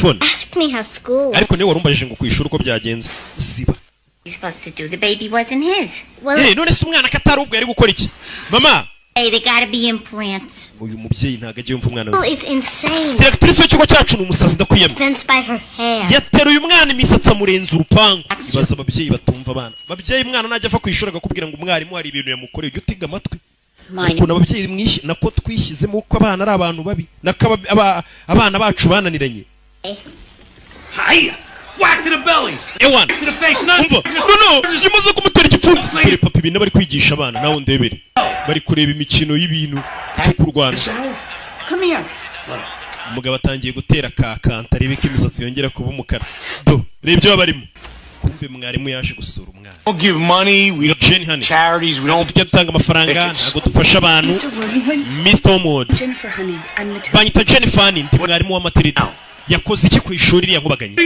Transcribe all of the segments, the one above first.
telefone. Ask me how school. Ariko niwe warumbajije ngo kwishura uko byagenze. Ziba. He's supposed to do. The baby wasn't his. Well, none se umwana katari ubwo yari gukora iki? Mama. Hey, they gotta be implants. Uyu mubyeyi ntago agiye umva umwana we. Is insane. Directrice w'ikigo cyacu ni umusazi ndakwiyamye. Fenced by her hair. Yateruye umwana imisatsi amurenza urupangu. Baza ababyeyi batumva abana. Babyeyi umwana najya afa kwishura agakubwira ngo umwarimu hari ibintu yamukoreye ujye utiga amatwi. Ukuntu ababyeyi mwishi nako twishyizemo uko abana ari abantu babi. Nako abana bacu bananiranye. Hi. Whack to the belly. Ewan. To the face. No. Shimaze kumutera igipfunsi. Dore papa ibintu bari kwigisha abana nawo ndebere. Bari kureba imikino y'ibintu cyo kurwana. Come here. Umugabo atangiye gutera kakanta rebeka imisatsi yongera kuba umukara. Do, rebyo barimo. Kumbe mwarimu yaje gusura umwana. Don't give money, we don't charities, we don't dutanga amafaranga, ntago dufasha abantu. Mr. Omod. Jennifer honey, I'm Matilda. Banyita Jennifer ndi mwarimu wa Matilda. Yakoze iki ku ishuri iriya nkubaganye?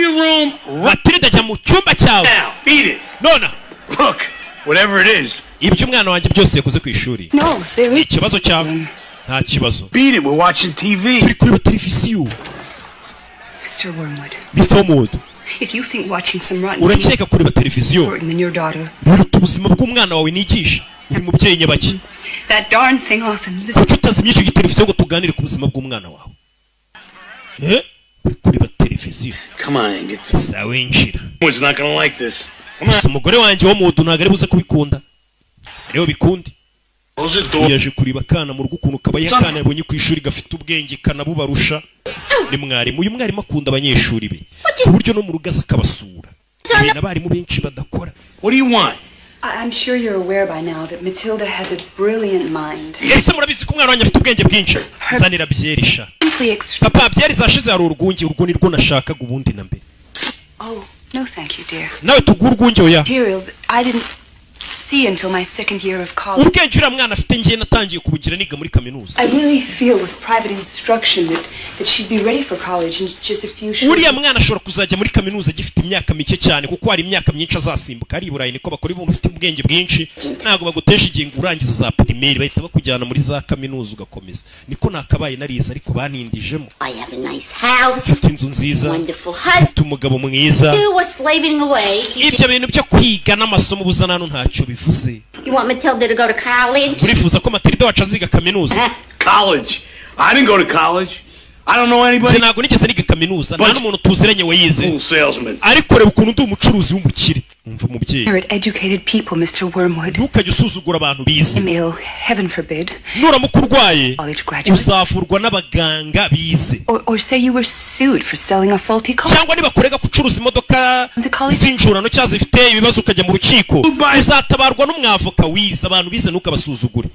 Matilda jya mu cyumba cyawe. Beat it. Nona. Look, whatever it is. Ibyo umwana wanjye byose yakoze ku ishuri. No, there is ikibazo cyawe. Nta kibazo. Beat it, we're watching TV. Turi kureba televiziyo. Mr. Wormwood. Mr. Wormwood. If you think watching some rotten urakeka kureba televiziyo than your daughter. Biruta ubuzima bw'umwana wawe nigisha. Uri mubyeyi nyabaki. That darn thing off and listen. Utazimye icyo televiziyo ngo tuganire ku buzima bw'umwana wawe. Kureba televiziyo. Come on, get this. Sawenjira. It's not going to like this. Come on. Umugore wanjye wo mudu ntago ari buze kubikunda. Rero bikundi. Yaje kuriba kana mu rugo ukuntu kabaye kana yabonye ku ishuri gafite ubwenge kanabubarusha. Ni mwarimu uyu mwarimu akunda abanyeshuri be. Ku buryo no mu rugo aza kabasura. N'abarimu benshi badakora. What do you want? I'm sure you're aware by now that Matilda has a brilliant mind. Ese murabizi ko umwana wanjye afite ubwenge bwinshi. Nzanira byerisha. Papa byeri zashize hari urwunge urwo nirwo nashakaga ubundi na mbere. Oh, no thank you dear. Nawe tugurwunge oya. I didn't see until my second year of college. Ubwenge ura mwana afite ngiye natangiye kubugira niga muri kaminuza. I really feel with private instruction that she'd be ready for college in just a few short. Uriya mwana ashobora kuzajya muri kaminuza gifite imyaka mike cyane kuko hari imyaka myinshi azasimbuka ari Burayi niko bakora ibintu ufite ubwenge bwinshi ntago bagutesha igihe ngo urangiza za primaire bahita bakujyana muri za kaminuza ugakomeza niko nakabaye nariza ariko banindijemo. I have a nice house. Ufite inzu nziza. Wonderful husband. Ufite umugabo mwiza. You were slaving away. Ibyo bintu byo kwiga n'amasomo buzanano ntacyo bivuze. You want Matilda to go to college? Urifuza ko Matilda wacu aziga kaminuza? College. I didn't go to college. I don't know anybody. Ntago nigeze niga kaminuza. Nta n'umuntu tuziranye wayize. Full salesman. Ariko reba ukuntu ndi umucuruzi w'umukire. Umva mubyeyi. Educated people, Mr. Wormwood. Ntukajye usuzugura abantu bize. Ill, heaven forbid. Nuramuka urwaye uzavurwa n'abaganga bize. Or say you were sued for selling a faulty car. Cyangwa niba kurega gucuruza imodoka z'injurano cyangwa zifite ibibazo ukajya mu rukiko uzatabarwa n'umwavoka wize abantu bize ntukabasuzugure.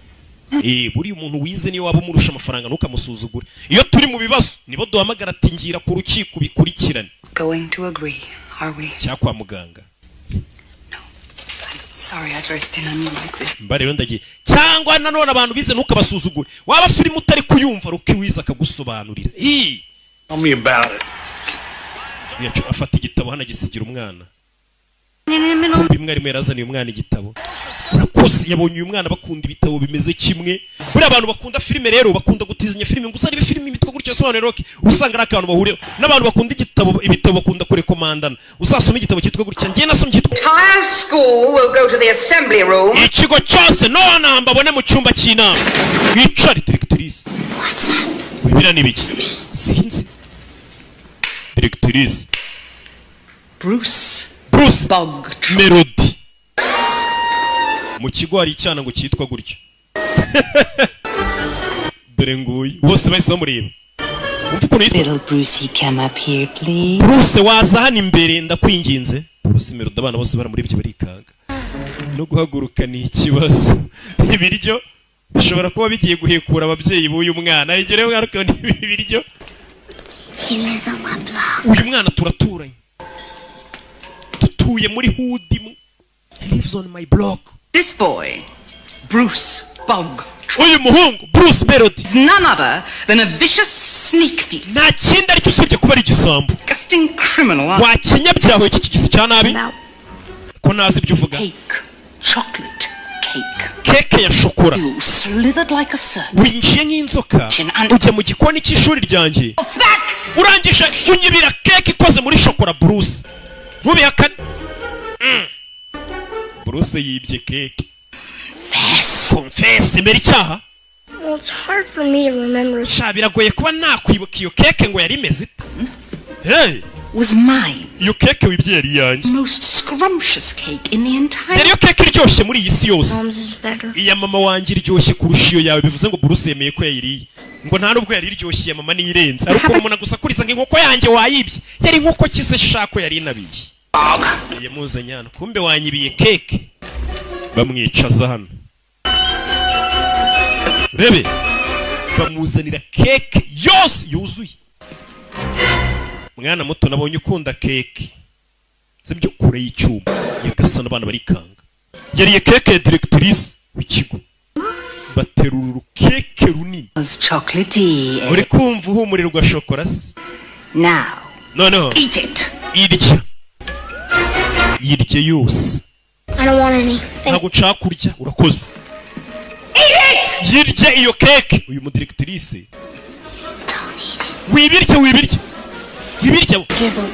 Buri umuntu wize niyo waba umurusha amafaranga ntukamusuzugure. Iyo turi mu bibazo nibo duhamagara ati ngira ku rukiko bikurikirane. Going to agree, are we? Cyakwa muganga. Sorry, I burst in on you like this. Mbare rero ndagiye. Cyangwa nanone abantu bize ntukabasuzugure. Waba filime utari kuyumva rukiwiza akagusobanurira. Tell me about it. Yacu afata igitabo hana gisigira umwana. Kumbi mwarimu yarazaniye umwana igitabo. Urakoze yabonye uyu mwana bakunda ibitabo bimeze kimwe. Buri abantu bakunda filime rero bakunda gutizinya filime ngo usanga filime imitwe gutyo sobanura roki. Usanga ari akantu bahuriye. N'abantu bakunda ibitabo bakunda kurekomandana. Uzasoma igitabo cyitwa gutya ngiye nasomye cyitwa Entire school will go to the assembly room. Ikigo cyose none mbabone mu cyumba cy'inama. Wicare directrice. What's that? Wibira nibiki? Sinzi. Directrice. Bruce Bug Melody. Mu kigo hari icyana ngo cyitwa gutyo. Dore nguyu bose bahise bamureba. Little Brucey, come up here please. Bruce waza hano imbere ndakwinginze. Bruce Melody abana bose baramurebye barikanga. No guhaguruka ni ikibazo. Ibiryo bishobora kuba bigiye guhekura ababyeyi b'uyu mwana. Igere mwaruka ni ibiryo. He lives on my block. Uyu mwana turaturanye. Tutuye muri hood. He lives on my block. This boy, Bruce Bug. Uyu muhungu Bruce Melody is none other than a vicious sneak thief. Nta kindi aricyo usibye kuba ari igisambo. Disgusting criminal. Wakinyabyaho iki kigisi cya nabi. Ko nazi ibyo uvuga. Cake, chocolate, keke ya shokora You slithered like a serpent. winjiye nk'inzoka ujya mu gikoni cy'ishuri ryanjye urangije unyibira keke ikoze muri shokora Bruce ntubihakane Bruce yibye keke confess mbere icyaha Well, it's hard for me to remember. biragoye kuba nakwibuka iyo keke ngo yari imeze ite hey Was mine. iyo keke wibye yari yanjye Most scrumptious cake in the entire. yari iyo keke iryoshye muri iyi si yose Mom's is better. iya mama wanjye iryoshye kurusha iyo yawe bivuze ngo Bruce yemeye ko yayiriye ngo nta nubwo yari iryoshye iya mama niyirenze ariko umuntu agusakuriza ngo inkoko yanjye wayibye yari inkoko kise shako yari inabiye yamuze nyana kumbe wanyibiye keke bamwicaza hano rebe bamuzanira keke yose yuzuye mwana muto nabonye ukunda keke sibyo kure y'icyuma yagasana abana barikanga yariye keke ya directrice w'ikigo baterura keke runini Was chocolatey. uri kumva uhumurirwa shokora se Now. no Eat it. irye yose I don't want any. ntabwo nshaka kurya urakoze Eat it! yirye iyo keke uyu mudirectrice wibirye Give him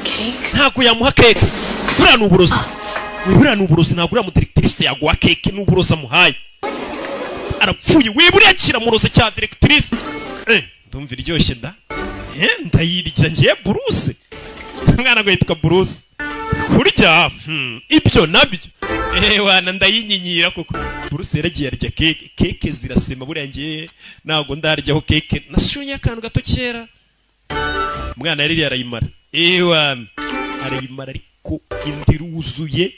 cake? ntabwo yamuha keke buriya ni uburozi buriya ni uburozi ntabwo uriya mudirectrice yaguha keke ni uburozi amuhaye arapfuye wiburiye akira murozi cya directrice ndumva iryoshye ndayirya ngiye Bruce umwana ngo yitwa Bruce kurya ibyo nabyo wana ndayinyinyira koko Bruce yaragiye arya keke zirasema buriya ngiye ntabwo ndaryaho keke nashonye akantu gato kera umwana yari arayimara wana arayimara ariko indi ruzuye.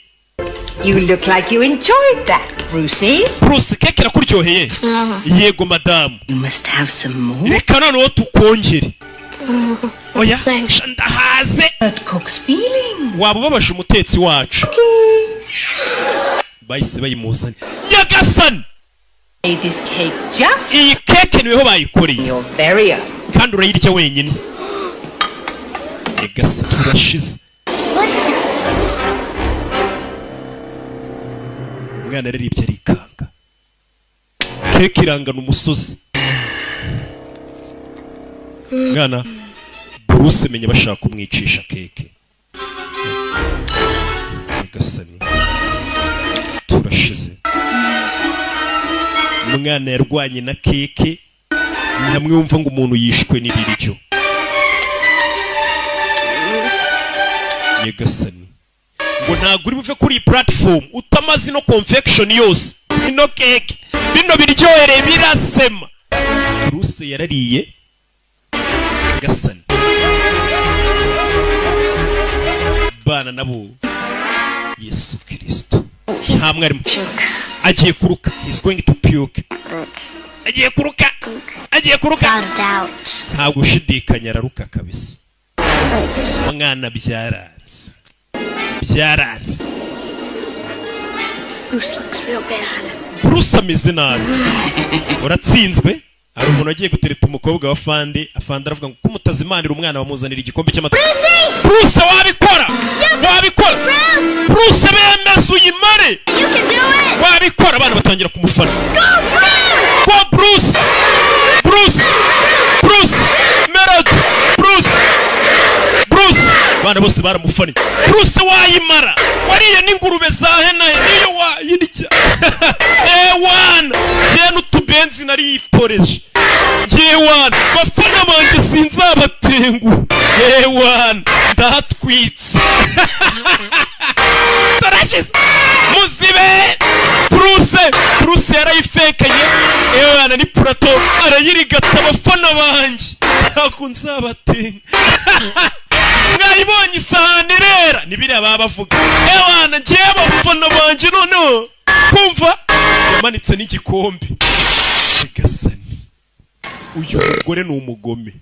You look like you enjoyed that, Brucey. Bruce, keke irakuryoheye? Yego madamu. You must have some more. Reka noneho tukongere. Oya, ndahaze. That cook's feeling. Waba ubabasha umutetsi wacu. Bahise bayimuzane. Nyagasani! This cake just. Iyi keke niweho bayikoreye. You're very own. Kandi urayirya wenyine. Nyagasani turashize. Umwana yararibye arikanga. Keke irangana umusozi. Mwana Bruce menye bashaka kumwicisha keke. Nyagasani turashize. Umwana yarwanye na keke ni hamwe wumva ngo umuntu yishwe n'ibiryo. Nyagasani ngo ntabwo uri buve kuri platform utamazi no confection yose ino keke bino biryohere birasema. Bruce yarariye. Nyagasani bana nabo Yesu Kristo nta mwarimu agiye kuruka. He's going to puke. Agiye kuruka. Ntabwo ushidikanya araruka kabisa. Mwana byaranze. Bruce looks real bad. Bruce ameze nabi. Uratsinzwe. Hari umuntu agiye gutereta umukobwa wa Fandi. Afandi aravuga ngo kumutazimanira umwana bamuzanira igikombe cy'amata. Bruce wabikora. Bruce bemeza uyimare. Wabikora abana batangira kumufana. Go Bruce. Melody. Bruce. Bana bose baramufana. Bruce wayimara. Wariye n'ingurube za hena niyo wayirya. Ewan. Je n'utubenzi nari iporeje. Yewan. Bafana banjye sinzabatengu. Yewan. Ndatwitse. Tarashize. Muzibe. Bruce yarayifekanye. Ewana ni plato arayirigata abafana banjye. Ntabwo nzabatenga. Mwayibonye isahani rera nibiriya baba bavuga. Ewana ngiye abafana banjye noneho kumva yamanitse n'igikombe. Nyagasani uyu mugore ni umugome.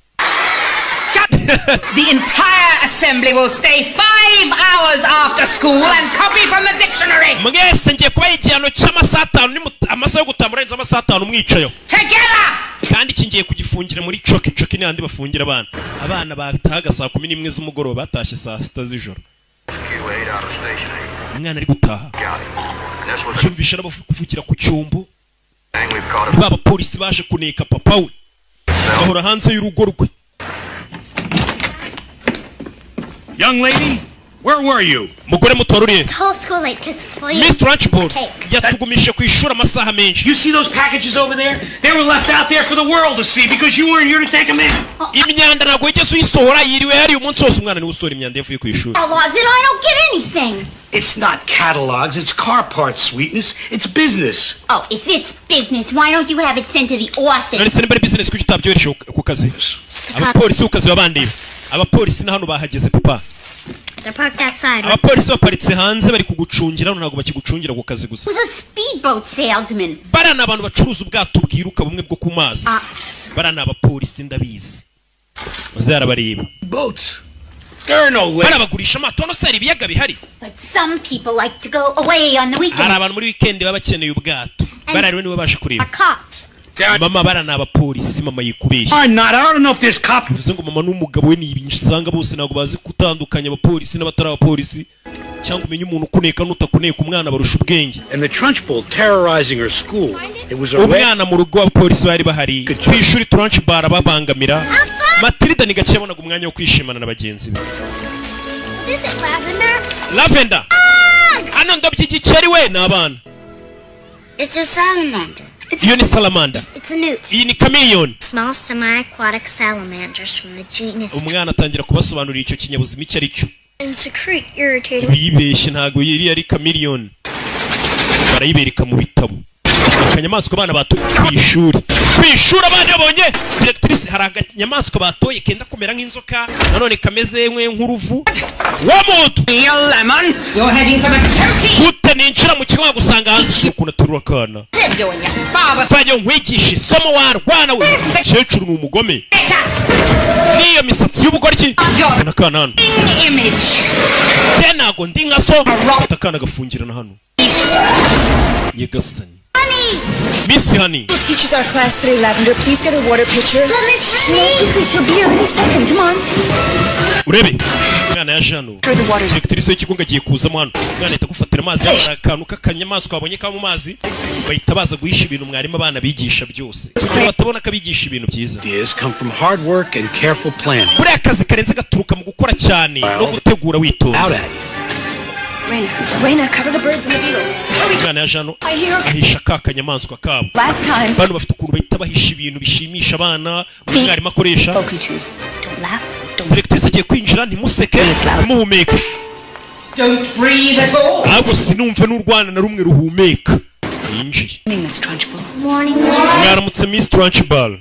The entire assembly will stay 5 hours after school and copy from the dictionary. Mwese ngiye kubaha igihano cy'amasaha 5 amasaha yo gutamurenza amasaha 5 mwicayo. Together. Kandi kingiye kugifungira muri coki n'andi bafungira abana batahaga saa 11 z'umugoroba batashye saa 6 z'ijoro. umwana ari gutaha yumvisha n'abavugira ku cyumbo baba polisi baje kuneka papa we bahora hanze y'urugo rwe. Young lady, where were you? Mugore mutoruriye The whole school late because it's for you. Miss Trunchbull Cake. yatugumishe ku ishuri amasaha menshi. You see those packages over there? They were left out there for the world to see because you weren't here to take them in. Imyanda ntabwo yigeze uyisohora yiriwe hari umunsi wose umwana niwe usohora imyanda yavuye ku ishuri. Catalogs and I don't get anything. It's not catalogs, it's car parts, sweetness. It's business. Oh, if it's business, why don't you have it sent to the office? None se niba ari business kuki utabyohereje ku kazi? Abapolisi ku kazi babandeba. Abapolisi na hano bahageze papa. They're parked outside. Abapolisi baparitse hanze bari kugucungira ntabwo bakigucungira ku kazi gusa. Who's a speedboat salesman? Barana abantu bacuruza ubwato bwiruka bumwe bwo ku mazi. Barana abapolisi ndabizi. Uzara bareba. Boats. There are no lakes. Barabagurisha amato no sari ibiyaga bihari. But some people like to go away on the Hari weekend. abantu muri weekend baba bakeneye ubwato. Barariwe niwe baje Are kureba. cops. Mama barana abapolisi mama yikubeshye. I'm not. I don't know if there's cops. Bivuze ngo mama n'umugabo we ni ibinshi usanga bose ntabwo bazi gutandukanya abapolisi n'abatari abapolisi cyangwa umenye umuntu ukuneka n'utakuneka umwana barusha ubwenge. And the Trunchbull terrorizing her school. It was a Umwana mu rugo abapolisi bari bahari ku ishuri Trunchbull babangamira. Matilda ni gake yabonaga umwanya wo kwishimana na bagenzi be. Is it lavender? Lavender. Hano ndabyigikeri we n'abana. It's a salamander. Iyo ni salamander. It's a newt. Iyi ni chameleon. Small semi-aquatic salamanders from the genus. Umwana atangira kubasobanurira icyo kinyabuzima icyo ari cyo. And secrete irritating. Bibeshye ntago yiri ari chameleon. Barayibereka mu bitabo. Akanyamaswa abana batoye ku ishuri. Ku ishuri abana babonye directrice hari akanyamaswa batoye kenda kumera nk'inzoka nanone kameze nk'uruvu. Wamuntu. Lemon, you're heading for the turkey. Gute ninjira mu kigo gusanga hanze ukuntu aterura kana. You and your father. Fanya nkwigisha isomo warwana we. Cecuru ni umugome. Niyo misatsi y'ubugoryi. Sana kana hano. Image. Ntago ndi nka so. Atakana gafungirana hano. Nyegasani. Miss Honey. Teachers our class today, Lavender. Please get a water pitcher. Honey. She'll be here any second. Come on. Urebe. Mwana ya jano. Directrice y'ikigo ngagiye kuzamo hano. Mwana itagufatira amazi akantu k'akanyamaswa babonye ka mu mazi. Bahita baza guhisha ibintu mwarimu abana bigisha byose. Kugira batabona ko bigisha ibintu byiza. Ideas come from hard work and careful planning. Buri akazi karenze gaturuka mu gukora cyane no gutegura witonze. Raina, cover the birds and the beetles. Mwana ya jano ahisha ka kanyamaswa kabo. Last time. Bano bafite ukuntu bahita bahisha ibintu bishimisha abana umwarimu akoresha. Don't laugh. Don't. Directrice agiye kwinjira ntimuseke ntimuhumeke. Don't breathe at all. Ntabwo sinumve n'urwana na rumwe ruhumeka. Yinjiye. Morning, Miss Trunchbull. Morning. Mwaramutse Miss Trunchbull.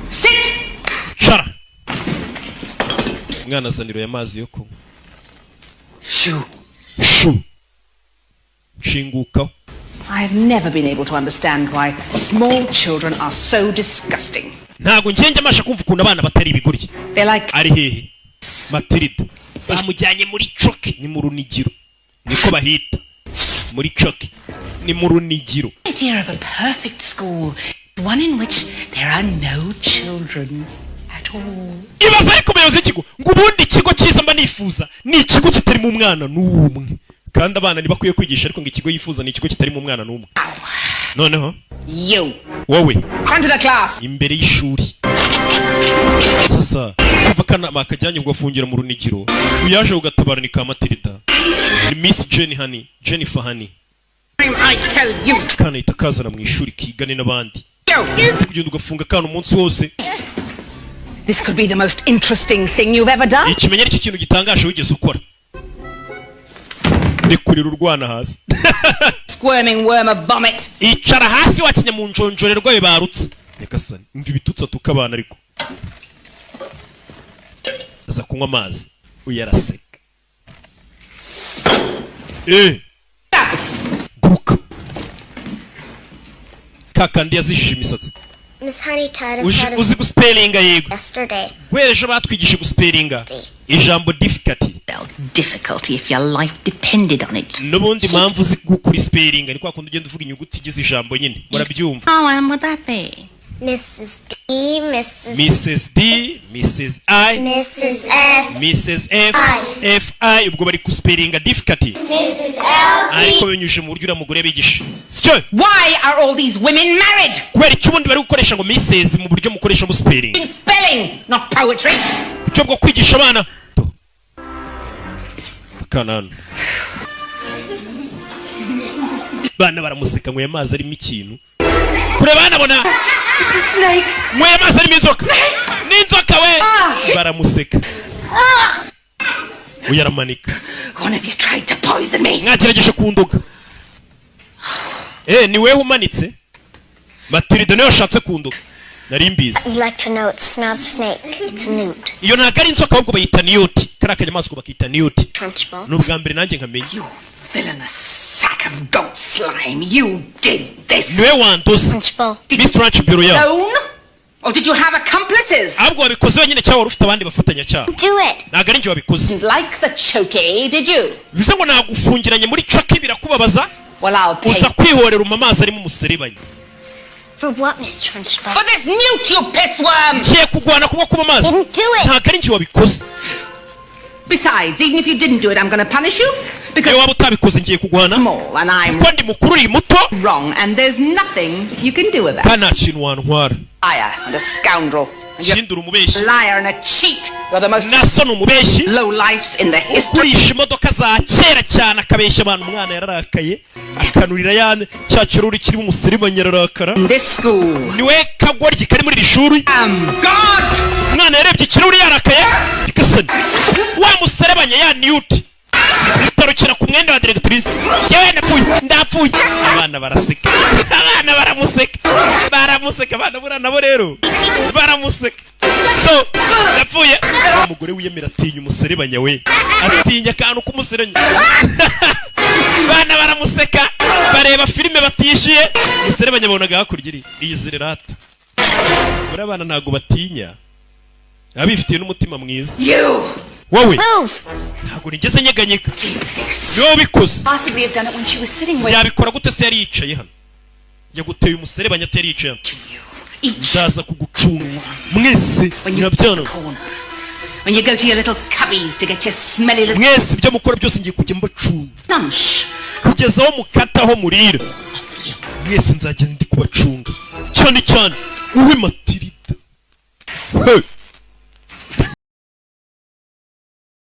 Sit. Shara. Mwana azaniro amazi yo kunywa. Shu. Shinguka. I've never been able to understand why small children are so disgusting. Ntago ngenje amasha kumva ukuntu abana batari ibigoryi. They're like Ari hehe? Matilda. Bamujyanye muri coke ni mu runigiro. Niko bahita. Muri coke ni mu runigiro. the idea of a perfect school, one in which there are no children at all. Ibaza ariko umuyobozi w'ikigo ngo ubundi ikigo cyiza mba nifuza ni ikigo kitarimo umwana n'umwe kandi abana ntibakwiye kwigisha ariko ngo ikigo yifuza ni ikigo kitarimo umwana n'umwe. Noneho You. wowe Front of the class. imbere y'ishuri sasa kuva kanama akajyanye kugafungira mu runigiro uyaje ugatabara ni ka Matilda ni Miss Jennifer Honey I tell you. kana itakazana mu ishuri kigane n'abandi You. kugenda ugafunga kana umunsi wose. This could be the most interesting thing you've ever done. Ikimenyero cy'ikintu gitangaje wigeze ukora. Rekurira urwana hasi. Squirming worm of vomit. Icara hasi wakinya mu njonjorero rwawe barutse. Nyagasani, umva ibitutsa tukabana ariko. Aza kunywa amazi. Uyaraseka. Guruka. Kakandi yazishije imisatsi. Miss Honey taught us how to Uzi guspelinga yego. yesterday. Wereje batwigisha guspelinga. Ijambo difficulty. Difficulty if your life depended on it. Nubundi mpamvu uzi gukuri spelling ni kwa kundi ugenda uvuga inyuguti igize ijambo nyine. Murabyumva. Oh, and would that be? Mrs. D, Mrs. D, Mrs. I, Mrs. F, Mrs. F, F.I. ubwo bari kuspellinga difficulty. Mrs. L, ariko binyuje mu buryo mugore bigisha. Sicyo? Why are all these women married? Kubera icyo ubundi bari gukoresha ngo Mrs. mu buryo mukoresha mu spelling. In spelling, not poetry. Icyo bwo kwigisha abana. Kanano. Bana baramuseka ngo yamazi arimo ikintu. Kure bana bona. It's a snake. Mwe yamazi arimo inzoka. Ni inzoka we. Baramuseka. Uyaramanika. One of you tried to poison me. Mwagerageje kunduga. Ni wewe umanitse. Matilde nayo yashatse kunduga. Nari mbizi. You'd like to know it's not a snake, it's a newt. Iyo ntago ari inzoka ahubwo bayita newt. Kariya kanyamaswa bakita newt. Trunchbull. N'ubwa mbere nanjye nkamenya. You villainous sack of goat slime. You did this. Niwe wanduza. Trunchbull. Miss Trunchbull ya. Alone? Or did you have accomplices? Ahubwo wabikoze wenyine cyangwa wari ufite abandi bafatanya cyangwa? Do it. Ntago ari njye wabikoze. Like the choky, did you? Bivuze ngo nagufungiranye muri choki birakubabaza. Well, I'll pay. Uza kwihorera umamazi arimo umuserebanya. For what, Miss Trunchbull? For this newt, you pissworm! Ngiye kugwana kuba kuba amazi. Didn't do it. Ntago ari njye wabikoze. Besides, even if you didn't do it, I'm going to punish you. Because Iyo waba utabikoze ngiye kugwana. small and I'm Kuko ndi mukuru uri muto. wrong, and there's nothing you can do about it. Kana kintu wantwara. Liar and a scoundrel. And you're Shindura umubeshi. a liar and a cheat. You're the most Naso umubeshi. low lifes in the history. Ugurisha imodoka za kera cyane akabeshya abantu umwana yararakaye. Akanurira yane cya kiruri kirimo umuserebanya yararakara. In this school. Niwe kagoryi kari muri iri shuri. God! Umwana yarebye ikiruri yarakaye. Ikasani. Wa muserebanya ya newt. Utarukira ku mwenda wa directrice. Yewe ndapfuye. Abana baraseka. Abana baramuseka. Baramuseka abana bura nabo rero. Baramuseka. To ndapfuye. Umugore wiyemera atinya umuserebanya we. Atinya kantu kumuserenya. Bana baramuseka. Bareba filime batishiye. Umuserebanya babonaga hakurya iri. Iyi zirerata. Muri abana ntago batinya. Abifitiye n'umutima mwiza. Wowe ntago nigeze nyeganyega. Yo bikoze. Possibly have done it when she was sitting with Yabikora gute se yari yicaye hano? Yaguteye umuserebanya atari yicaye. Ndaza kugucunga. Mwese nyabyana. When you go to your little cubbies to get your smelly little Mwese ibyo mukora byose ngiye kujya mbacunga. lunch. Kugeza aho mukata aho murira. Mwese nzajya ndi kubacunga. Cyane cyane uwe